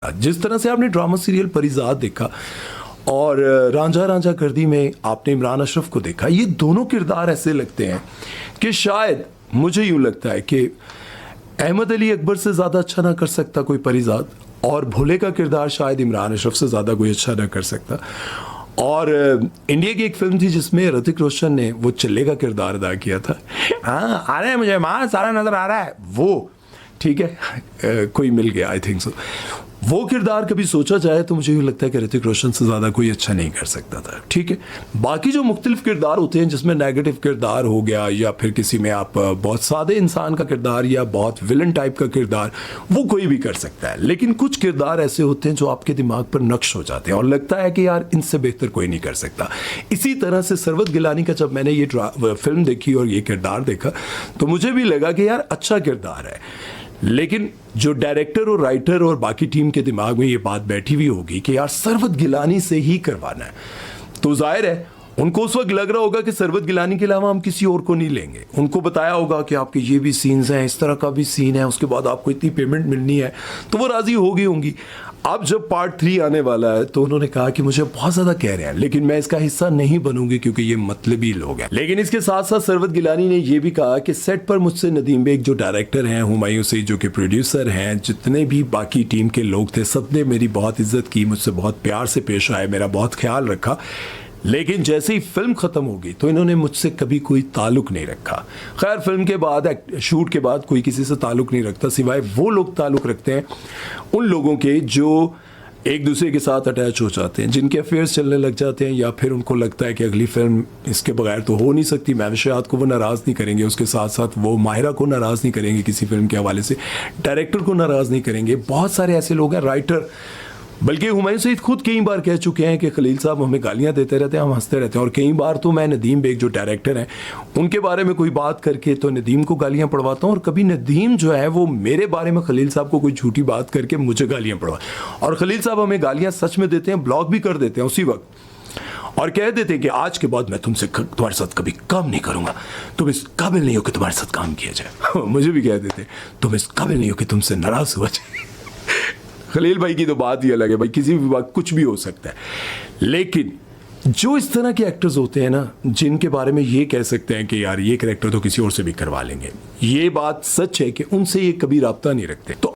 जिस तरह से आपने ड्रामा सीरियल परिजात देखा और रांझा रांझा गर्दी में आपने इमरान अशरफ को देखा, ये दोनों किरदार ऐसे लगते हैं कि शायद मुझे यूँ लगता है कि अहमद अली अकबर से ज़्यादा अच्छा ना कर सकता कोई परिजात, और भोले का किरदार शायद इमरान अशरफ से ज़्यादा कोई अच्छा ना कर सकता। और इंडिया की एक फिल्म थी जिसमें ऋतिक रोशन ने वो चिल्ले का किरदार अदा किया था। हाँ आ रहे हैं मुझे माँ सारा नज़र आ रहा है, वो ठीक है कोई मिल गया आई थिंक सो। वो किरदार कभी सोचा जाए तो मुझे यूँ लगता है कि ऋतिक रोशन से ज़्यादा कोई अच्छा नहीं कर सकता था। ठीक है, बाकी जो मुख्तलिफ किरदार होते हैं जिसमें नेगेटिव किरदार हो गया या फिर किसी में आप बहुत सादे इंसान का किरदार या बहुत विलन टाइप का किरदार, वो कोई भी कर सकता है। लेकिन कुछ किरदार ऐसे होते हैं जो आपके दिमाग पर नक्श हो जाते हैं और लगता है कि यार इनसे बेहतर कोई नहीं कर सकता। इसी तरह से सरवत गिलानी का जब मैंने ये फिल्म देखी और ये किरदार देखा तो मुझे भी लगा कि यार अच्छा किरदार है, लेकिन जो डायरेक्टर और राइटर और बाकी टीम के दिमाग में ये बात बैठी हुई होगी कि यार सरवत गिलानी से ही करवाना है, तो जाहिर है उनको उस वक्त लग रहा होगा कि सरवत गिलानी के अलावा हम किसी और को नहीं लेंगे। उनको बताया होगा कि आपके ये भी सीन्स हैं, इस तरह का भी सीन है, उसके बाद आपको इतनी पेमेंट मिलनी है, तो वो राज़ी हो गई होंगी। अब जब पार्ट 3 आने वाला है तो उन्होंने कहा कि मुझे बहुत ज़्यादा कह रहे हैं लेकिन मैं इसका हिस्सा नहीं बनूंगी क्योंकि ये मतलबी लोग हैं। लेकिन इसके साथ साथ सरवत गिलानी ने यह भी कहा कि सेट पर मुझसे नदीम बेग जो डायरेक्टर हैं, हुमायूं सईद जो कि प्रोड्यूसर हैं, जितने भी बाकी टीम के लोग थे, सब ने मेरी बहुत इज्जत की, मुझसे बहुत प्यार से पेश आए, मेरा बहुत ख्याल रखा। लेकिन जैसे ही फिल्म ख़त्म हो गई तो इन्होंने मुझसे कभी कोई ताल्लुक़ नहीं रखा। खैर फिल्म के बाद शूट के बाद कोई किसी से ताल्लुक़ नहीं रखता, सिवाय वो लोग ताल्लुक़ रखते हैं उन लोगों के जो एक दूसरे के साथ अटैच हो जाते हैं, जिनके अफेयर्स चलने लग जाते हैं, या फिर उनको लगता है कि अगली फिल्म इसके बगैर तो हो नहीं सकती। महविशात को वो नाराज़ नहीं करेंगे, उसके साथ साथ वो माहिरा को नाराज़ नहीं करेंगे किसी फिल्म के हवाले से, डायरेक्टर को नाराज़ नहीं करेंगे। बहुत सारे ऐसे लोग हैं, राइटर, बल्कि हुमायूं सईद खुद कई बार कह चुके हैं कि खलील साहब हमें गालियां देते रहते हैं, हम हंसते रहते हैं। और कई बार तो मैं नदीम बेग जो डायरेक्टर हैं उनके बारे में कोई बात करके तो नदीम को गालियां पड़वाता हूं, और कभी नदीम जो है वो मेरे बारे में खलील साहब को कोई झूठी बात करके मुझे गालियां पड़वा, और खलील साहब हमें गालियां सच में देते हैं, ब्लॉक भी कर देते हैं उसी वक्त, और कह देते हैं कि आज के बाद मैं तुम्हारे साथ कभी काम नहीं करूंगा, तुम इस काबिल नहीं हो कि तुम्हारे साथ काम किया जाए। मुझे भी कह देते तुम इस काबिल नहीं हो कि तुमसे नाराज हुआ जाए। खलील भाई की तो बात ही अलग है, भाई किसी भी बात कुछ भी हो सकता है। लेकिन जो इस तरह के एक्टर्स होते हैं ना, जिनके बारे में ये कह सकते हैं कि यार ये कैरेक्टर तो किसी और से भी करवा लेंगे, ये बात सच है कि उनसे ये कभी राब्ता नहीं रखते। तो